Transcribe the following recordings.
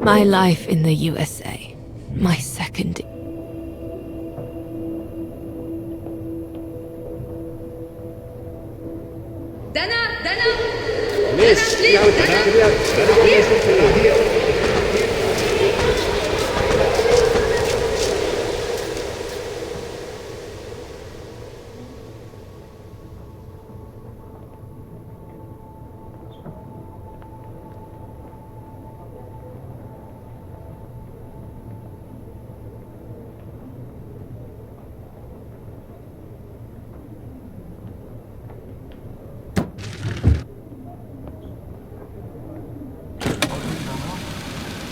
My life in the USA. My second.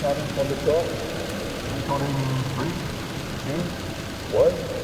Starting from the top, recording 3, 2, 1.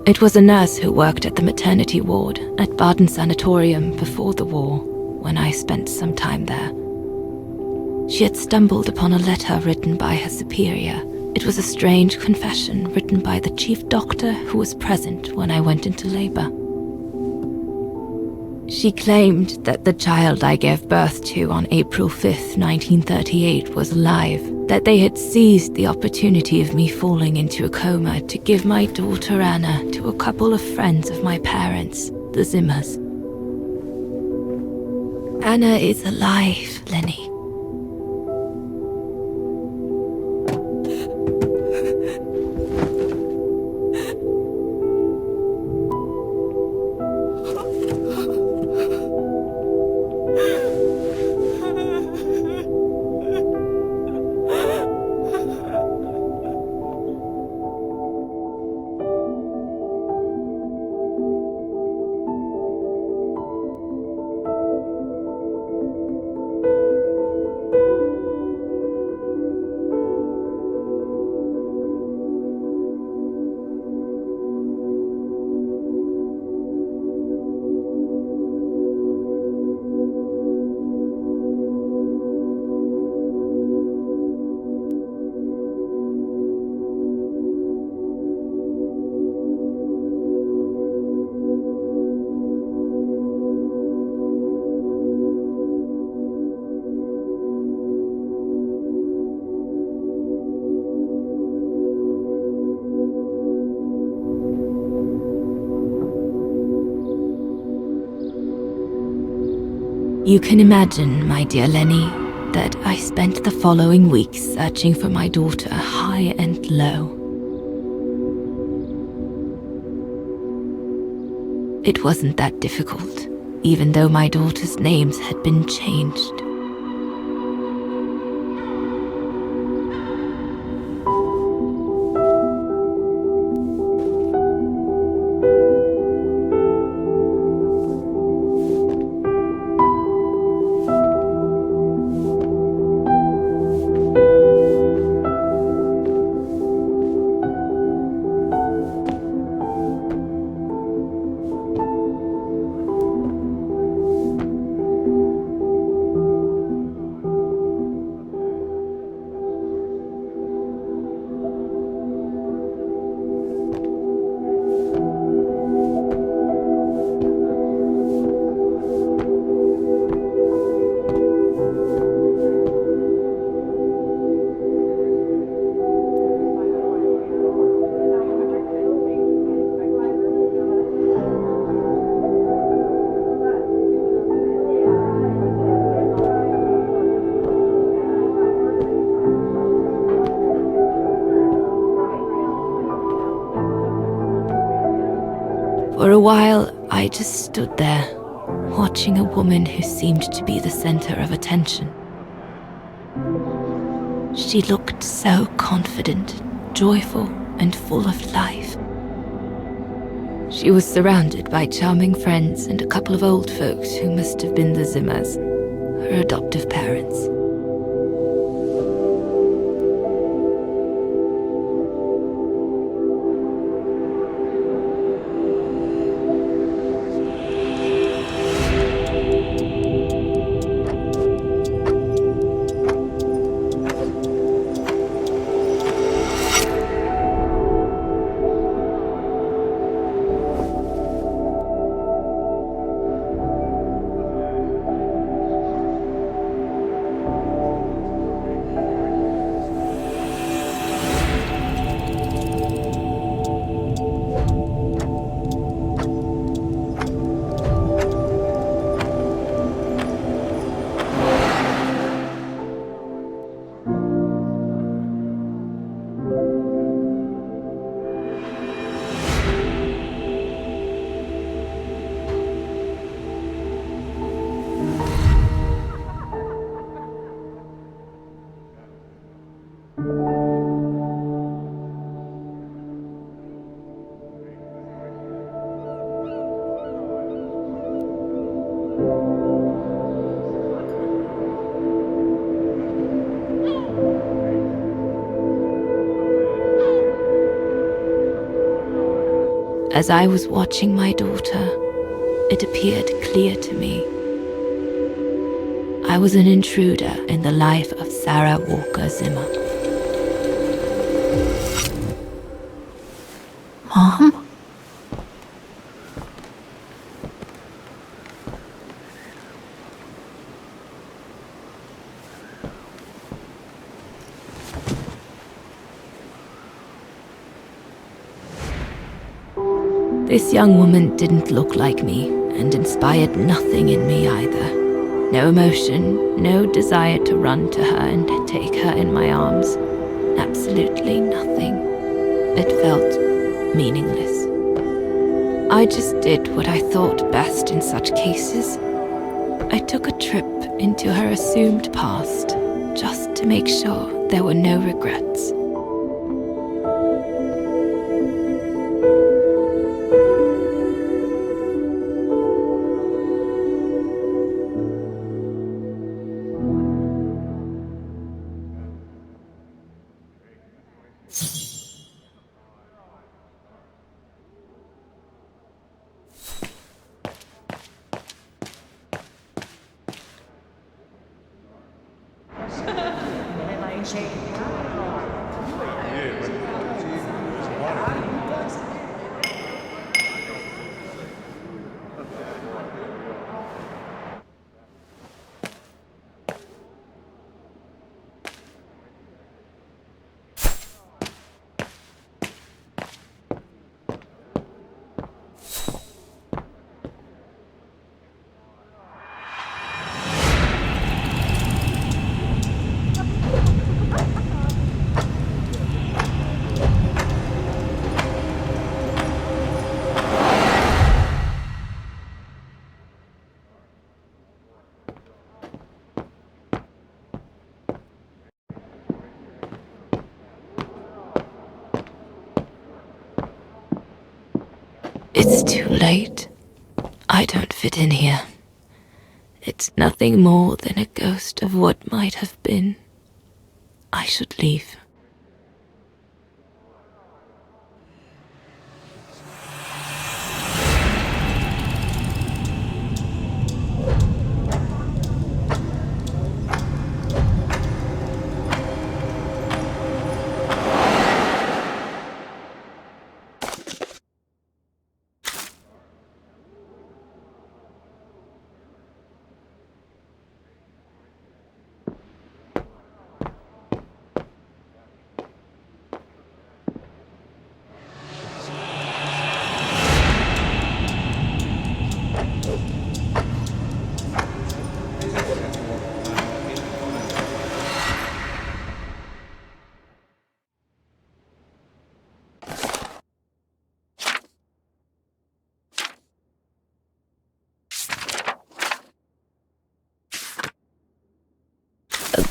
It was a nurse who worked at the maternity ward at Baden Sanatorium before the war, when I spent some time there. She had stumbled upon a letter written by her superior. It was a strange confession written by the chief doctor who was present when I went into labor. She claimed that the child I gave birth to on April 5th, 1938 was alive, that they had seized the opportunity of me falling into a coma to give my daughter Anna to a couple of friends of my parents, the Zimmers. Anna is alive, Lenny. You can imagine, my dear Lenny, that I spent the following weeks searching for my daughter high and low. It wasn't that difficult, even though my daughter's names had been changed. For a while, I just stood there, watching a woman who seemed to be the center of attention. She looked so confident, joyful, and full of life. She was surrounded by charming friends and a couple of old folks who must have been the Zimmers, her adoptive parents. As I was watching my daughter, it appeared clear to me. I was an intruder in the life of Sarah Walker Zimmer. Mom? This young woman didn't look like me and inspired nothing in me either. No emotion, no desire to run to her and take her in my arms. Absolutely nothing. It felt meaningless. I just did what I thought best in such cases. I took a trip into her assumed past, just to make sure there were no regrets. It's too late. I don't fit in here. It's nothing more than a ghost of what might have been. I should leave.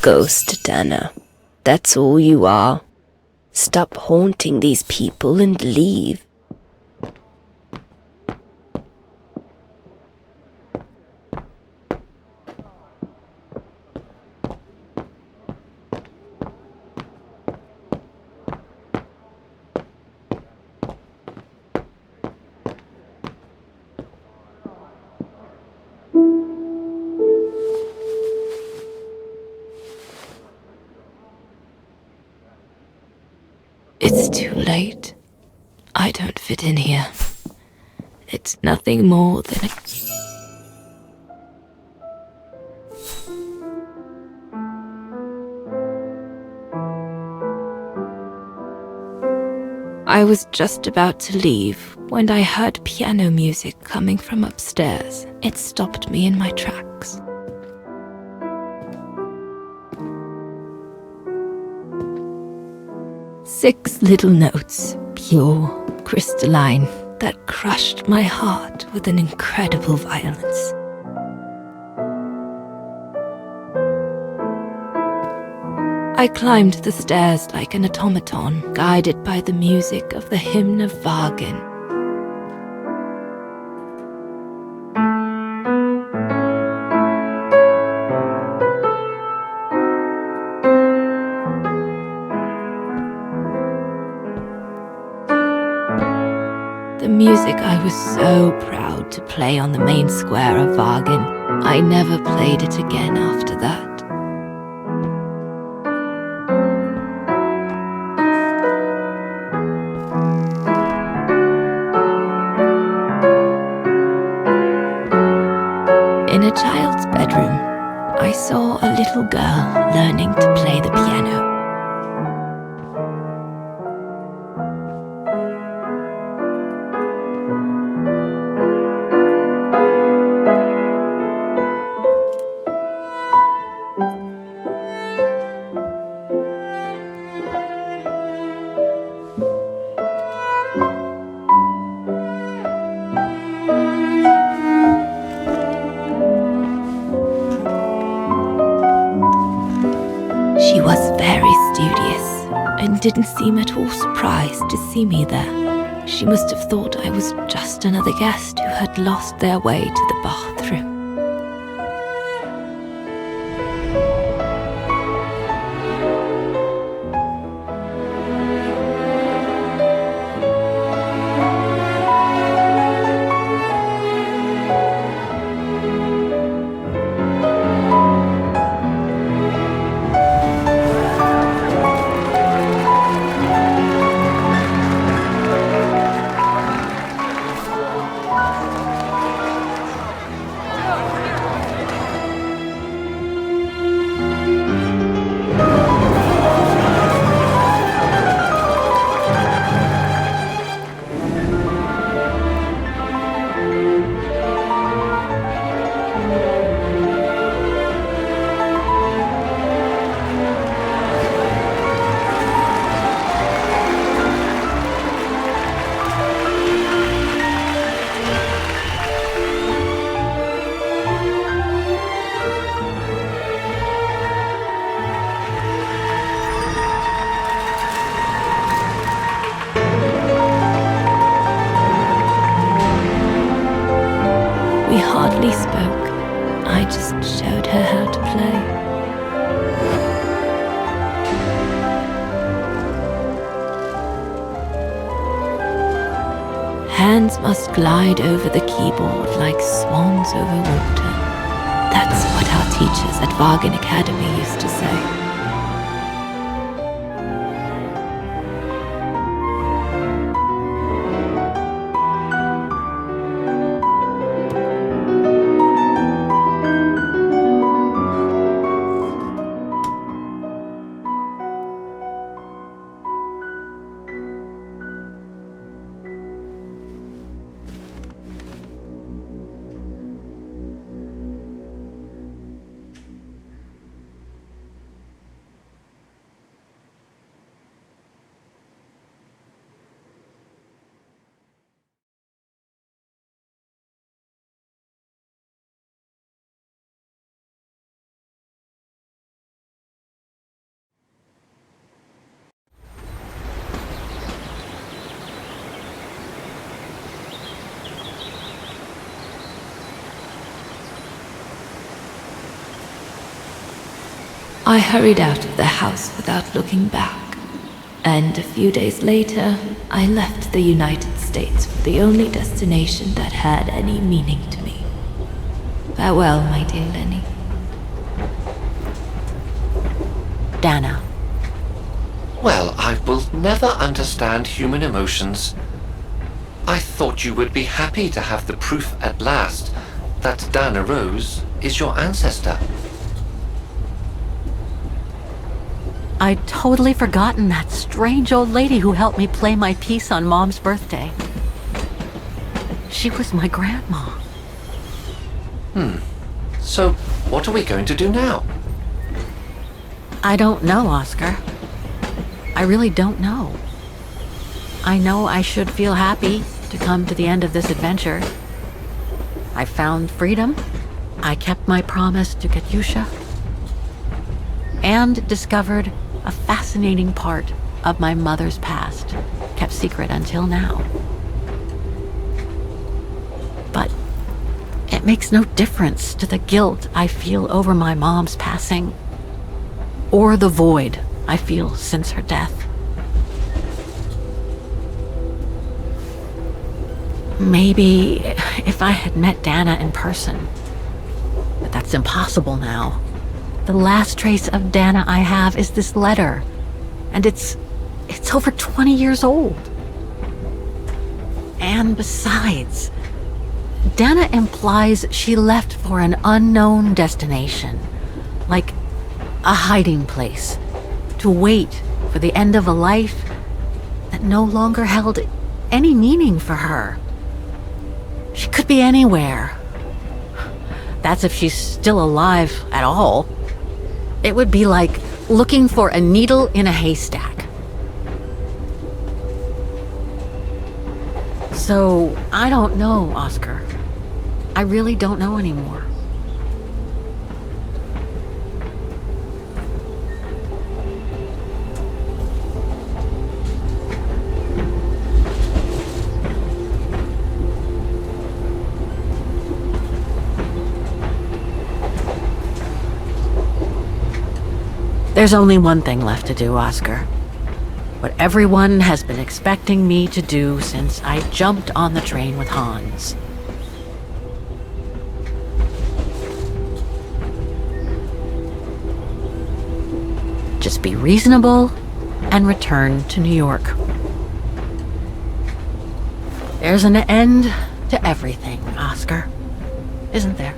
ghost, Dana. That's all you are. Stop haunting these people and leave. It's too late. I don't fit in here. It's nothing more than a... I was just about to leave when I heard piano music coming from upstairs. It stopped me in my tracks. Six little notes, pure, crystalline, that crushed my heart with an incredible violence. I climbed the stairs like an automaton, guided by the music of the hymn of Wagner. The music I was so proud to play on the main square of Wagner. I never played it again after that. In a child's bedroom, I saw a little girl learning to play the piano. She was very studious and didn't seem at all surprised to see me there. She must have thought I was just another guest who had lost their way to the bathroom. We hardly spoke. I just showed her how to play. Hands must glide over the keyboard like swans over water. That's what our teachers at Wagner Academy used to say. hurried out of the house without looking back, and a few days later, I left the United States for the only destination that had any meaning to me. Farewell, my dear Lenny. Dana. Well, I will never understand human emotions. I thought you would be happy to have the proof at last that Dana Rose is your ancestor. I'd totally forgotten that strange old lady who helped me play my piece on Mom's birthday. She was my grandma. So, what are we going to do now? I don't know, Oscar. I really don't know. I know I should feel happy to come to the end of this adventure. I found freedom. I kept my promise to Katyusha. And discovered a fascinating part of my mother's past, kept secret until now. But it makes no difference to the guilt I feel over my mom's passing, or the void I feel since her death. Maybe if I had met Dana in person, but that's impossible now. The last trace of Dana I have is this letter, and it's over 20 years old. And besides, Dana implies she left for an unknown destination, like a hiding place, to wait for the end of a life that no longer held any meaning for her. She could be anywhere. That's if she's still alive at all. It would be like looking for a needle in a haystack. So, I don't know, Oscar. I really don't know anymore. There's only one thing left to do, Oscar. What everyone has been expecting me to do since I jumped on the train with Hans. Just be reasonable and return to New York. There's an end to everything, Oscar, isn't there?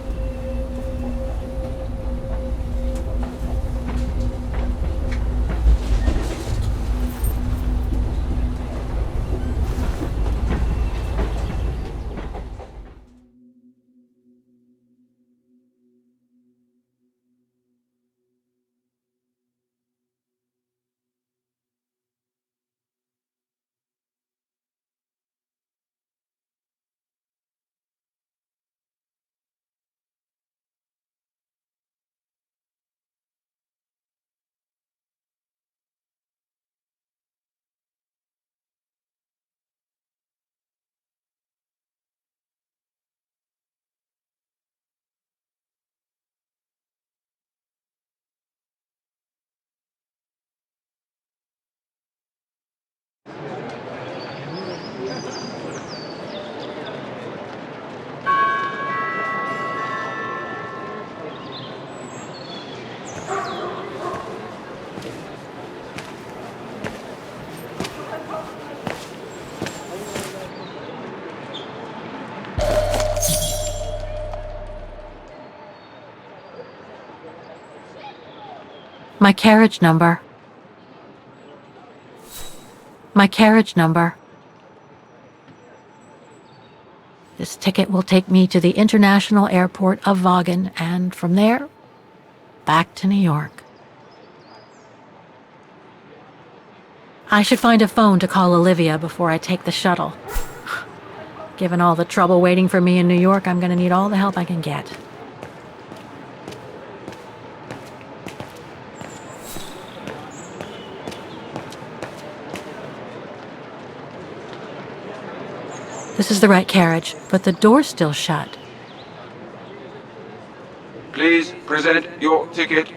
My carriage number. My carriage number. This ticket will take me to the international airport of Vaughan, and from there, back to New York. I should find a phone to call Olivia before I take the shuttle. Given all the trouble waiting for me in New York, I'm gonna need all the help I can get. This is the right carriage, but the door's still shut. Please present your ticket.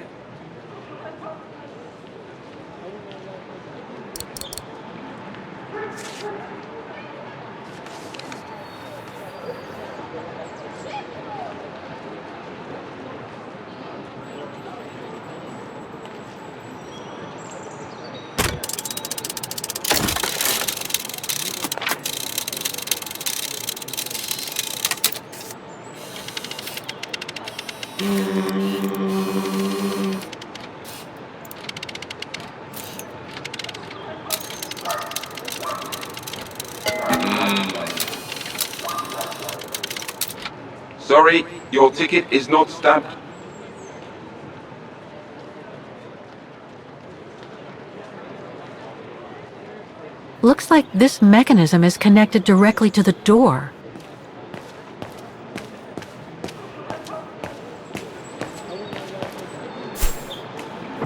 Sorry, your ticket is not stamped. Looks like this mechanism is connected directly to the door.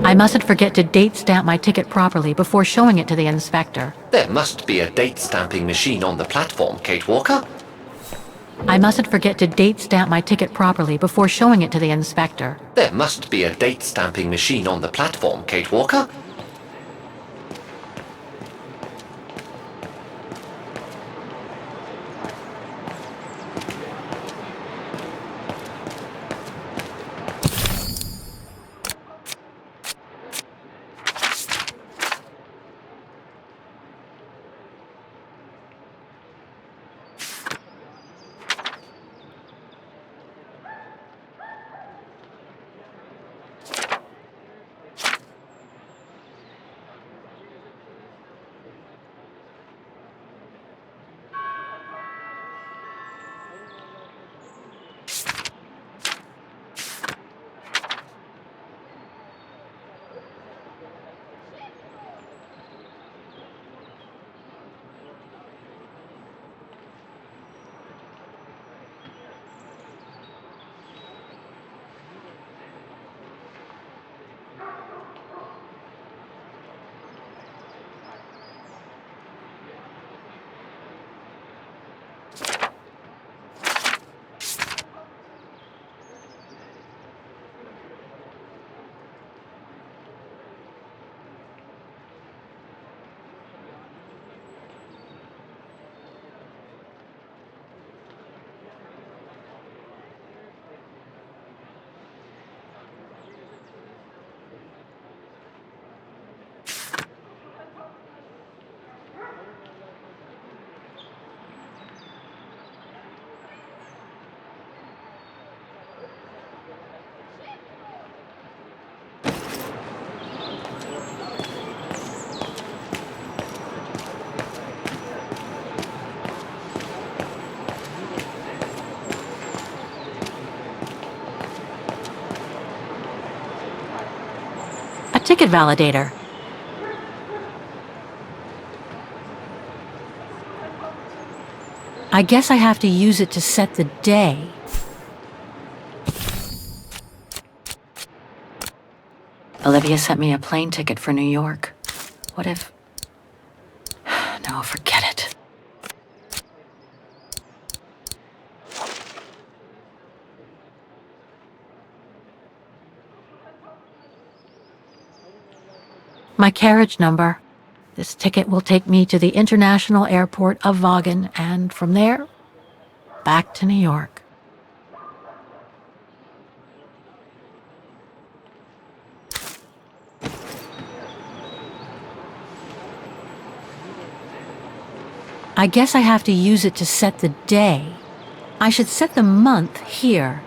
I mustn't forget to date stamp my ticket properly before showing it to the inspector. There must be a date stamping machine on the platform, Kate Walker. I mustn't forget to date stamp my ticket properly before showing it to the inspector. There must be a date stamping machine on the platform, Kate Walker. A ticket validator. I guess I have to use it to set the day. Olivia sent me a plane ticket for New York. What if... No, forget it. My carriage number. This ticket will take me to the international airport of Vaughan, and from there, back to New York. I guess I have to use it to set the day. I should set the month here.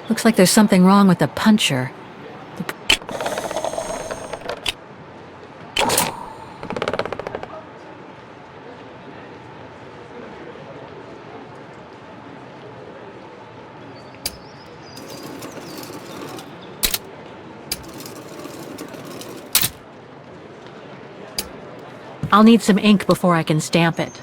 Looks like there's something wrong with the puncher. I'll need some ink before I can stamp it.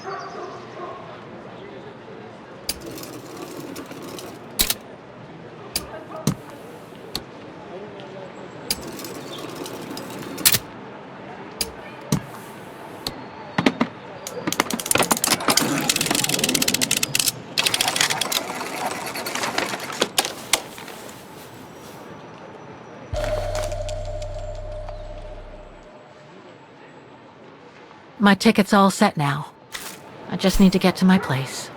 My ticket's all set now. I just need to get to my place.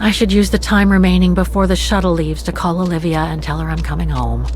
I should use the time remaining before the shuttle leaves to call Olivia and tell her I'm coming home.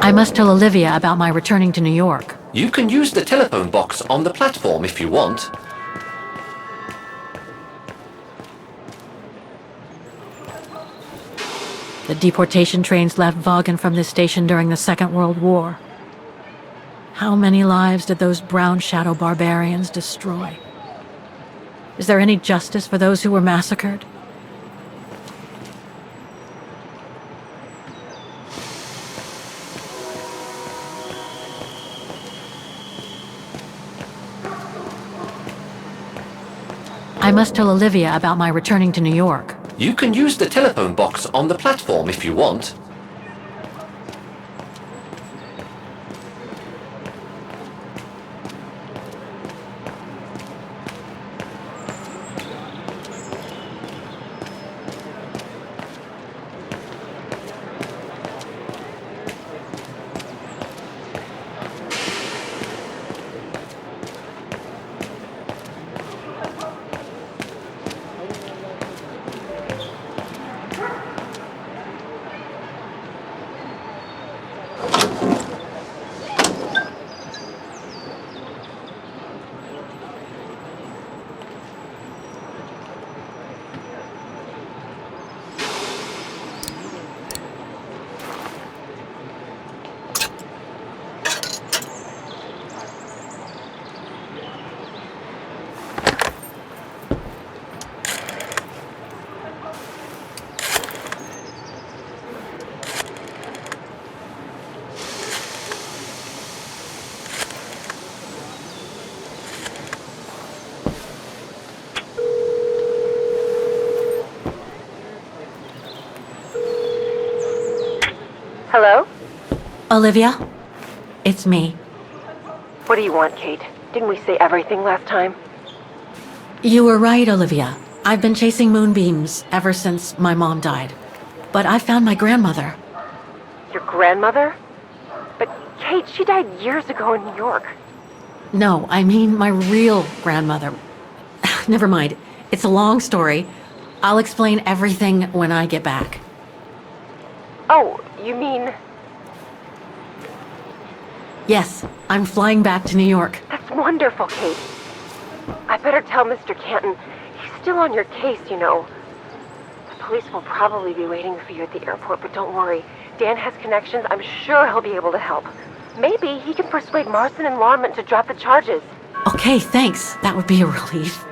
I must tell Olivia about my returning to New York. You can use the telephone box on the platform if you want. The deportation trains left Vaughan from this station during the Second World War. How many lives did those brown shadow barbarians destroy? Is there any justice for those who were massacred? I must tell Olivia about my returning to New York. You can use the telephone box on the platform if you want. Hello? Olivia? It's me. What do you want, Kate? Didn't we say everything last time? You were right, Olivia. I've been chasing moonbeams ever since my mom died. But I found my grandmother. Your grandmother? But, Kate, she died years ago in New York. No, I mean my real grandmother. Never mind. It's a long story. I'll explain everything when I get back. Oh, you mean... Yes, I'm flying back to New York. That's wonderful, Kate. I better tell Mr. Canton. He's still on your case, you know. The police will probably be waiting for you at the airport, but don't worry. Dan has connections. I'm sure he'll be able to help. Maybe he can persuade Marston and Lorman to drop the charges. Okay, thanks. That would be a relief.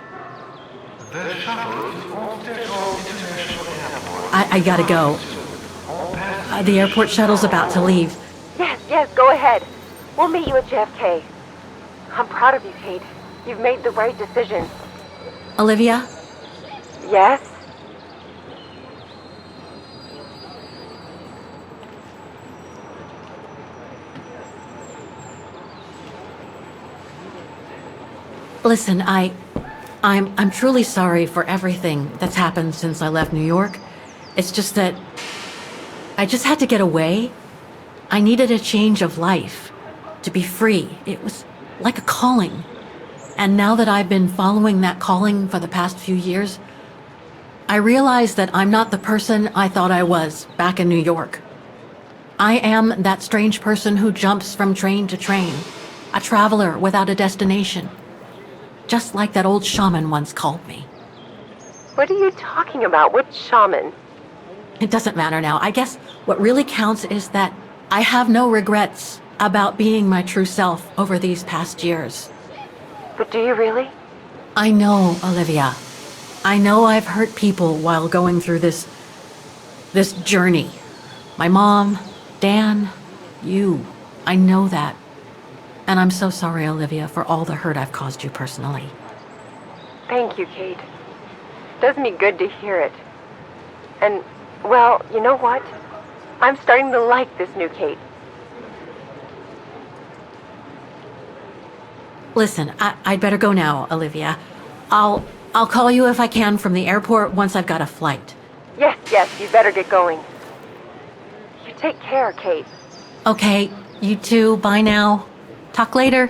I gotta go. The airport shuttle's about to leave. Yes, go ahead. We'll meet you at JFK. I'm proud of you, Kate. You've made the right decision. Olivia? Yes? Listen, I'm truly sorry for everything that's happened since I left New York. It's just that I just had to get away. I needed a change of life, to be free. It was like a calling. And now that I've been following that calling for the past few years, I realize that I'm not the person I thought I was back in New York. I am that strange person who jumps from train to train, a traveler without a destination. Just like that old shaman once called me. What are you talking about? Which shaman? It doesn't matter now. I guess what really counts is that I have no regrets about being my true self over these past years. But do you really? I know, Olivia. I know I've hurt people while going through this journey. My mom, Dan, you. I know that. And I'm so sorry, Olivia, for all the hurt I've caused you personally. Thank you, Kate. Does me good to hear it. And, well, you know what? I'm starting to like this new Kate. Listen, I'd better go now, Olivia. I'll call you if I can from the airport once I've got a flight. Yes, you better get going. You take care, Kate. Okay, you too. Bye now. Talk later.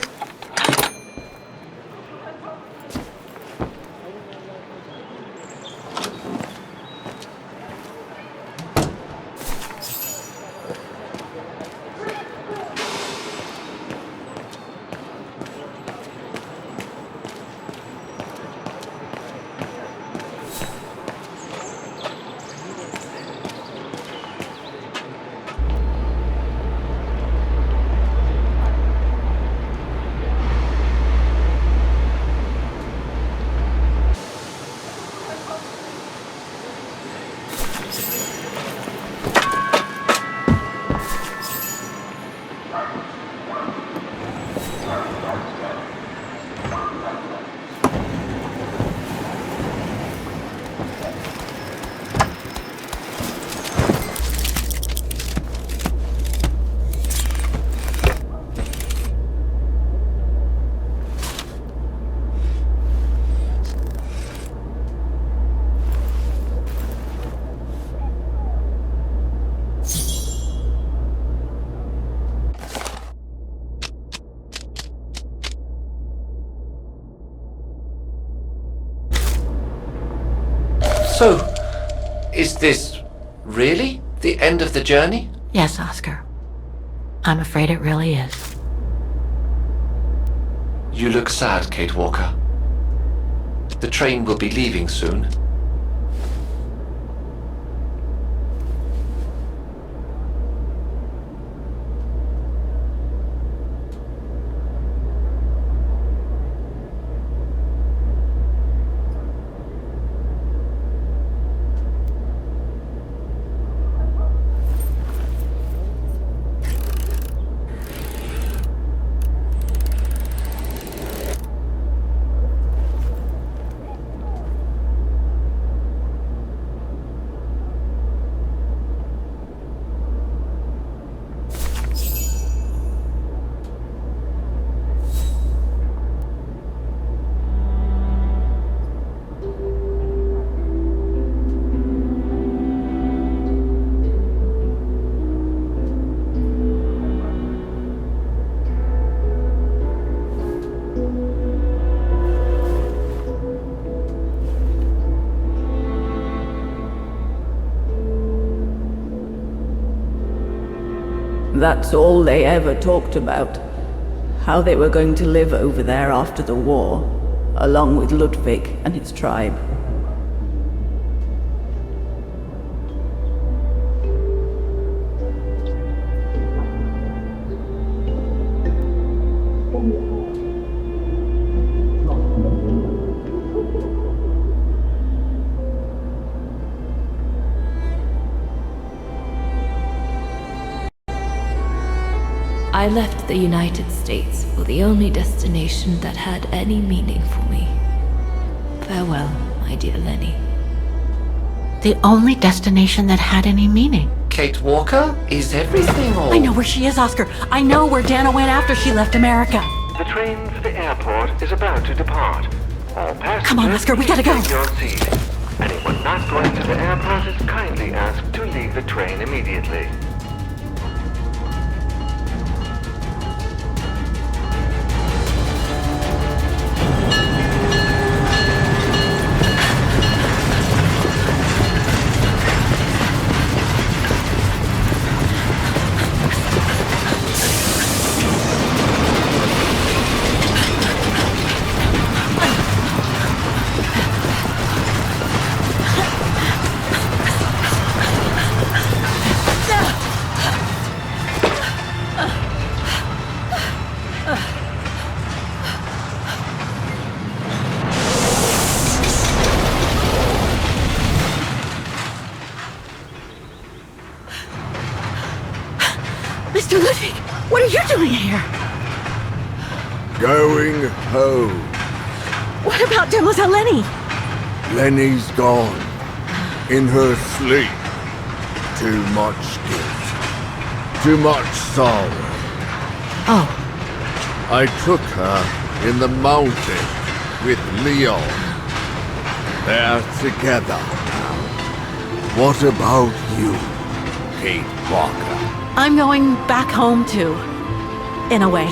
So, is this really the end of the journey? Yes, Oscar. I'm afraid it really is. You look sad, Kate Walker. The train will be leaving soon. That's all they ever talked about. How they were going to live over there after the war, along with Ludwig and his tribe. I left the United States for the only destination that had any meaning for me. Farewell, my dear Lenny. The only destination that had any meaning. Kate Walker? Is everything all... I know where she is, Oscar. I know where Dana went after she left America. The train for the airport is about to depart. All passengers, Come on, Oscar, we gotta go. take your seat. Anyone not going to the airport is kindly asked to leave the train immediately. Mr. Ludwig, what are you doing here? Going home. What about Demoiselle Lenny? Lenny's gone. In her sleep. Too much guilt. Too much sorrow. Oh, I took her in the mountain with Leon. They're together now. What about you, Kate Walker? I'm going back home too. In a way.